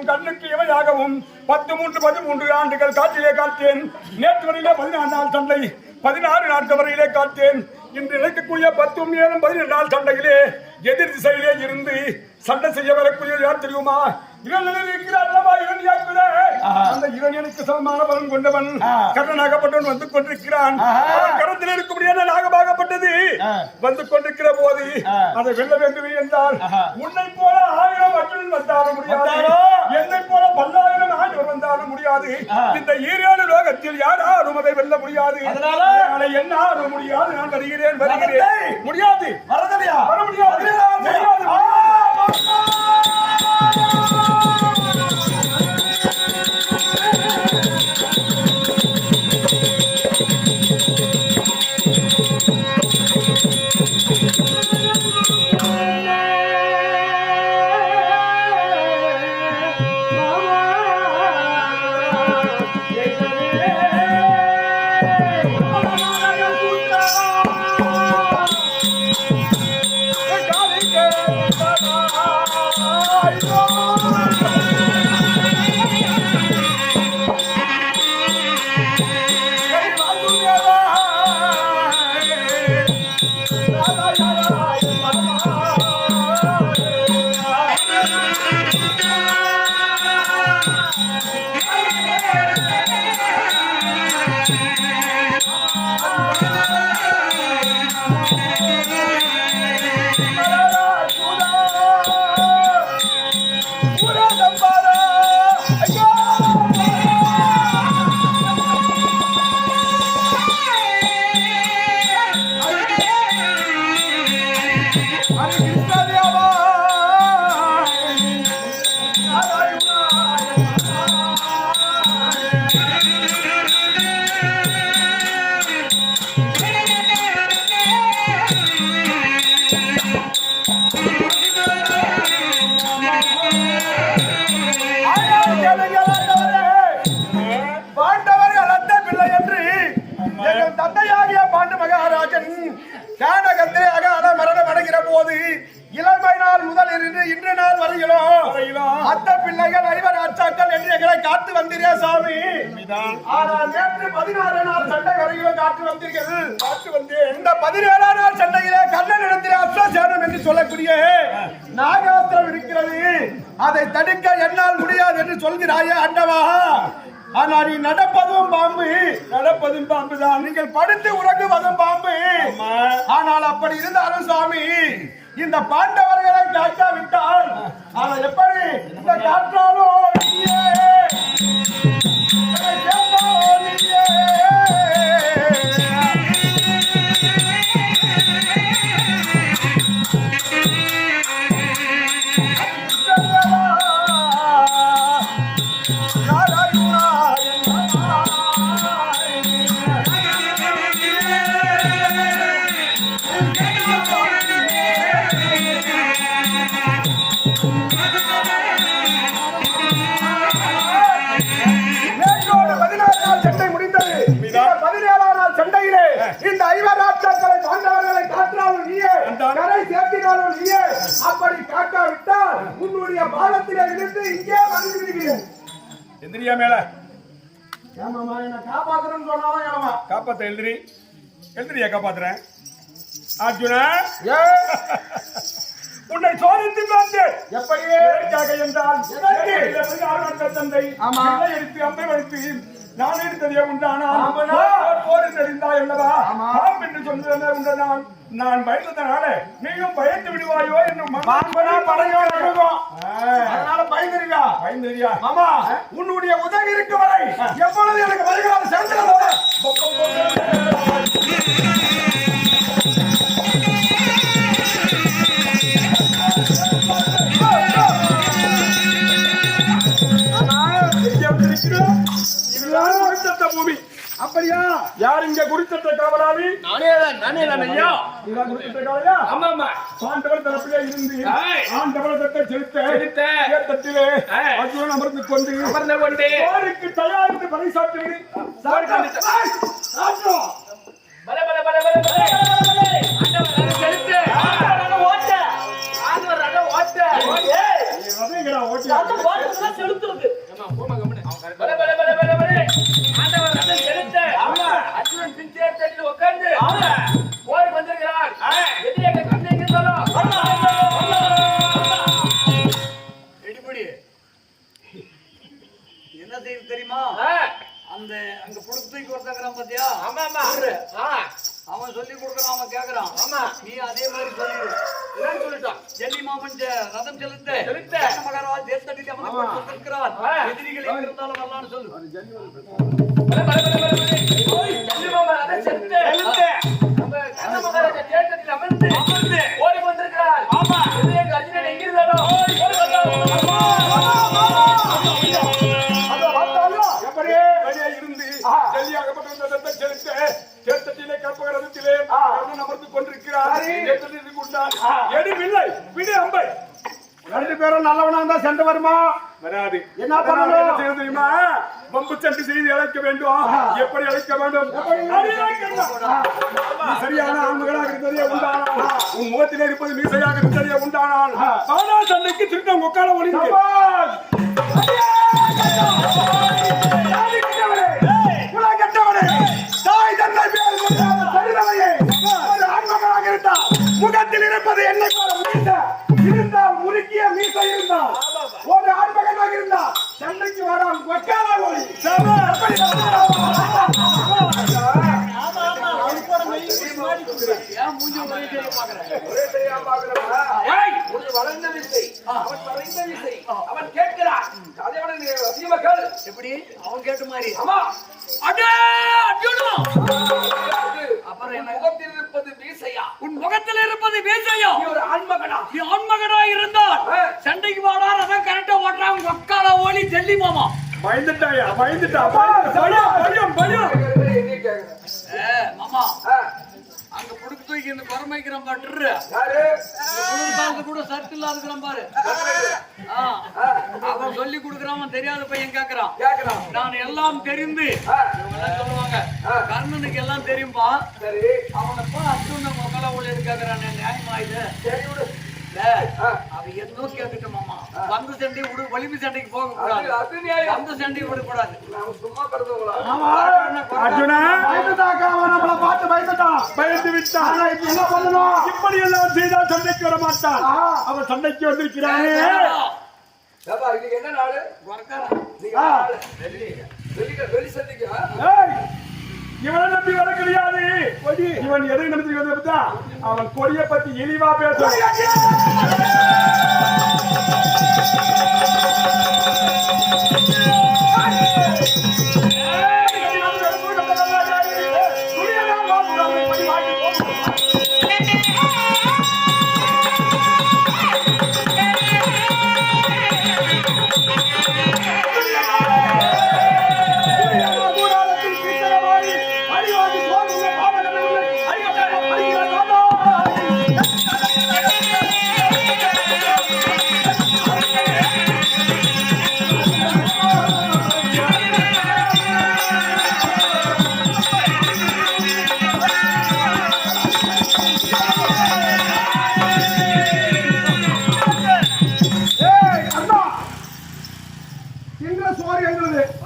கண்ணுக்கு இவையாகவும் 13 ஆண்டுகள் காற்றிலே காத்தேன். நேற்று வரையிலே 14 நாள் சண்டை, 16 நாட்கள் வரையிலே காத்தேன். இன்று நினைக்கக்கூடிய 10 மேலும் 12 நாள் சண்டையிலே எதிர் திசையிலே இருந்து சண்டை செய்ய வரக்கூடிய யார் தெரியுமா? அந்த இரணியனுக்கு சமமான பலன் கொண்டவன் கர்ணனாகப்பட்டவன் வந்து கொண்டிருக்கிறான். கரத்தில் இருக்கக்கூடிய நாகமாகப்பட்டது வந்து கொண்டிருக்கிற போது அதை வெல்ல வேண்டும் என்றால் உன்னை போல 1000 அர்ஜுனன் வந்தாலும் முடியாது, என்னை போல 10,000 ஆண்டவர் வந்தாலும் முடியாது. இந்த ஈரேழு லோகத்தில் யாராலும் அதை வெல்ல முடியாது. அதனால என்னாலும் முடியாது. நான் வருகிறேன் முடியாது, வர முடியாது. இன்று நாள் வரையிலும் அத்த பிள்ளைகள் ஐவர் அச்சாக்கள் என்று எங்களை காத்து வந்தீரே சாமி. ஆனால் நேற்று 16 நாள் சண்டை வரையிலும் காத்து வந்தீர்கள். இந்த 17 நாள் சண்டையிலே கண்ணனிடத்திலே அஸ்வசேனம் என்று சொல்லக்கூடிய நாகாஸ்திரம் இருக்கிறது. அதை தடுக்க என்னால் முடியாது என்று சொல்கிறாயே ஆண்டவா. ஆனால் நீ நடப்பதும் பாம்பு, நடப்பதும் பாம்பு தான். நீங்கள் படுத்து உறங்குவதும் பாம்பு. ஆனால் அப்படி இருந்தாலும் சுவாமி, இந்த பாண்டவர்களை காக்காவிட்டால் ஆனால் எப்படி இந்த காற்றாலோ நீயே, நீயே. அப்படி காக்காவிட்டால் உன்னுடைய பாலத்திலே இருந்து இங்கே வந்து விடுகிறேன். எந்திரியா மேல. ஏமாமா என்ன காப்பாத்துறேன்னு சொன்னாலும் ஏமா காப்பாத்த எழுதிரி. எழுதிரியா காப்பாத்துறேன். அர்ஜுனா உன்னை சோதித்து வந்தேன். எப்படியே என்றால் தந்தை எடுத்து அம்பை வைத்து நான் எடுத்ததே உண்டானா போர் தெரிந்தாய் அல்லவா? பாம்பு என்று சொன்னதே உண்டனான். நான் பயந்ததனால நீயும் பயந்து விடுவாயோ என்னும் அதனால பயந்துருக்கா. பயந்துரியா மாமா, உன்னுடைய உதவி இருக்கு வரை எப்பொழுது எனக்கு வருகிறார் சேர்ந்து பூமி. அப்படியா? யார் இங்க குறித்த காவலாளி? நானே தான் ஐயா. ஆமா பாண்டவர் தரப்பிலே இருந்து ஆண்டவர் தட்டை செலுத்த தட்டிலே அர்ஜுனன் அமர்ந்து கொண்டு போருக்கு தயாரித்து பரிசாற்றி என்ன செய்யுது தெரியுமா? அந்த அங்க புடுத்துக்கு ஒருத்தங்கிறான் பாத்தியா? அவன் சொல்லி கொடுக்கறான், அவன் கேக்குறான். நீ அதே மாதிரி சொல்லிட்டான். ஜெல்லி மாமன் ரதம் செலுத்த மகாராஜ் தேர்தலில் அமர்ந்திருக்கிறார். எதிரிகள் எங்க இருந்தாலும் வரலான்னு சொல்லு. ஓடி வந்திருக்கிறார். அர்ஜுனன் எங்கிருந்தாலும் சேத்தத்திலே கற்பகரத்திலே அமர்ந்து கொண்டிருக்கிறார். விடு அம்பை. ரெண்டு பேரும் நல்லவனா இருந்தா சென்று வருமா? வராது. என்ன பண்ணணும் தெரியுமா? பம்பு சண்டை செய்து அழைக்க வேண்டும். எப்படி அழைக்க வேண்டும்? சரியான ஆண்மகளாக இருந்ததே உண்டானால், உன் முகத்திலே இருப்பது மீசையாக இருந்ததே உண்டானால், ஆனா சண்டைக்கு திருட்டம் உட்கார ஒளிந்து முகத்தில் இருப்பது என்னை போல இருந்தால் முறுக்கிய மீசை இருந்தால் ஒரு ஆண்மகனாக இருந்தால் சண்டைக்கு வரான் ஒக்கால ஒளி. அவன் கேட்கிறான். எப்படி அவன் கேட்ட மாதிரி அப்புறம் முகத்தில் இருப்பது மீசையா? உன் முகத்தில் இருப்பது மீசையா? ஒரு ஆண்மகனா? நீ ஆண்மகனா இருந்தால் சண்டைக்கு வாடா, அதான் கரெக்டா ஓட்டுறான் ஒக்கால ஓலி ஜெல்லி மாமா. பயந்துட்டாயா? பயந்துட்டா பயம் பயம் மாமா அங்க புடுக்கு தூக்கி இந்த குரமைக்கிறான் பாட்டு கூட சர்ட் இல்லாதுக்கிறான் பாரு. அவன் சொல்லி கொடுக்குறான், தெரியாத பையன் கேக்குறான். நான் எல்லாம் தெரிந்து சொல்லுவாங்க, கர்ணனுக்கு எல்லாம் தெரியும்பா. அவனப்பா அர்ஜுன மொகலா உள்ள கேக்குறான். நியாயமா இது? அவ எதோ கேட்டுட்டோம் மாமா. வந்த சண்டை விடு, வலிமை சண்டைக்கு போக கூடாது. வந்த சண்டையை விடக்கூடாது. சும்மா அர்ஜுனா நம்மளை பார்த்து பயந்துட்டான். பயந்து விட்டான். என்ன பண்ணணும்? இப்படி எல்லாம் செய்தால் சண்டைக்கு வர மாட்டான். அவன் சண்டைக்கு வந்திருக்கிறானே. என்ன நாள் வெளி சந்திக்கா ஏய், இவனை நம்பி வர கிடையாது. இவன் எதை நம்பி வந்து பார்த்தா அவன் கொடியை பத்தி இழிவா பேசுவான்.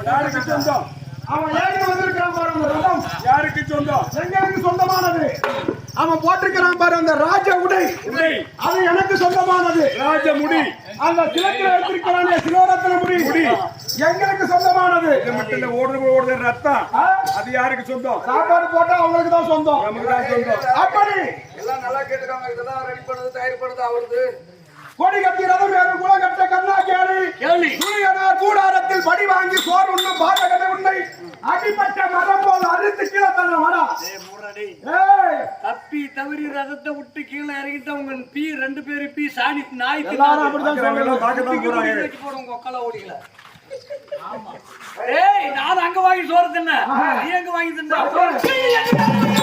யாருக்கு சொந்தம்? அவன் ஏறி வந்திருக்கான் பாரு அந்த ரதம் யாருக்கு சொந்தம்? எங்களுக்கு சொந்தமானது. அவன் போட்டிருக்கிறான் பாரு அந்த ராஜ உடை உடை. அது எனக்கு சொந்தமானது. ராஜ முடி. அந்த சிலத்தில் எடுத்திருக்கிறான் சிலோரத்தின முடி எங்களுக்கு சொந்தமானது. இது மட்டும் இல்ல, ஓடுற ரத்தம் அது யாருக்கு சொந்தம்? சாப்பாடு போட்டா அவங்களுக்கு தான் சொந்தம். நமக்கு தான் சொந்தம். அப்படி எல்லாம் நல்லா கேட்டுக்காங்க. இதெல்லாம் ரெடி பண்ணது தயார் பண்ணது அவருது. கொடி கட்டி ரதம் வேறு குலம் கட்ட கண்ணா கேளி கேள்வி சூரியனார் கூடாரத்தில் படி வாங்கி சோறு உண்ணும் பாதகதை உண்மை அடிப்பட்ட மரம் போல அறுத்து கீழே தள்ள வரா. ஏய் தப்பி தவறி ரதத்தை விட்டு கீழே இறங்கிட்ட உங்க பீ 2 பேரு பீ சாணி நாய் எல்லாரும் அப்படிதான் சொல்றாங்க. பார்க்கத்தான் போறாங்க. போடுங்க ஒக்கல ஓடிக்கல. ஏய் நான் அங்க வாங்கி சோறு தின்ன நீ எங்க வாங்கி தின்ன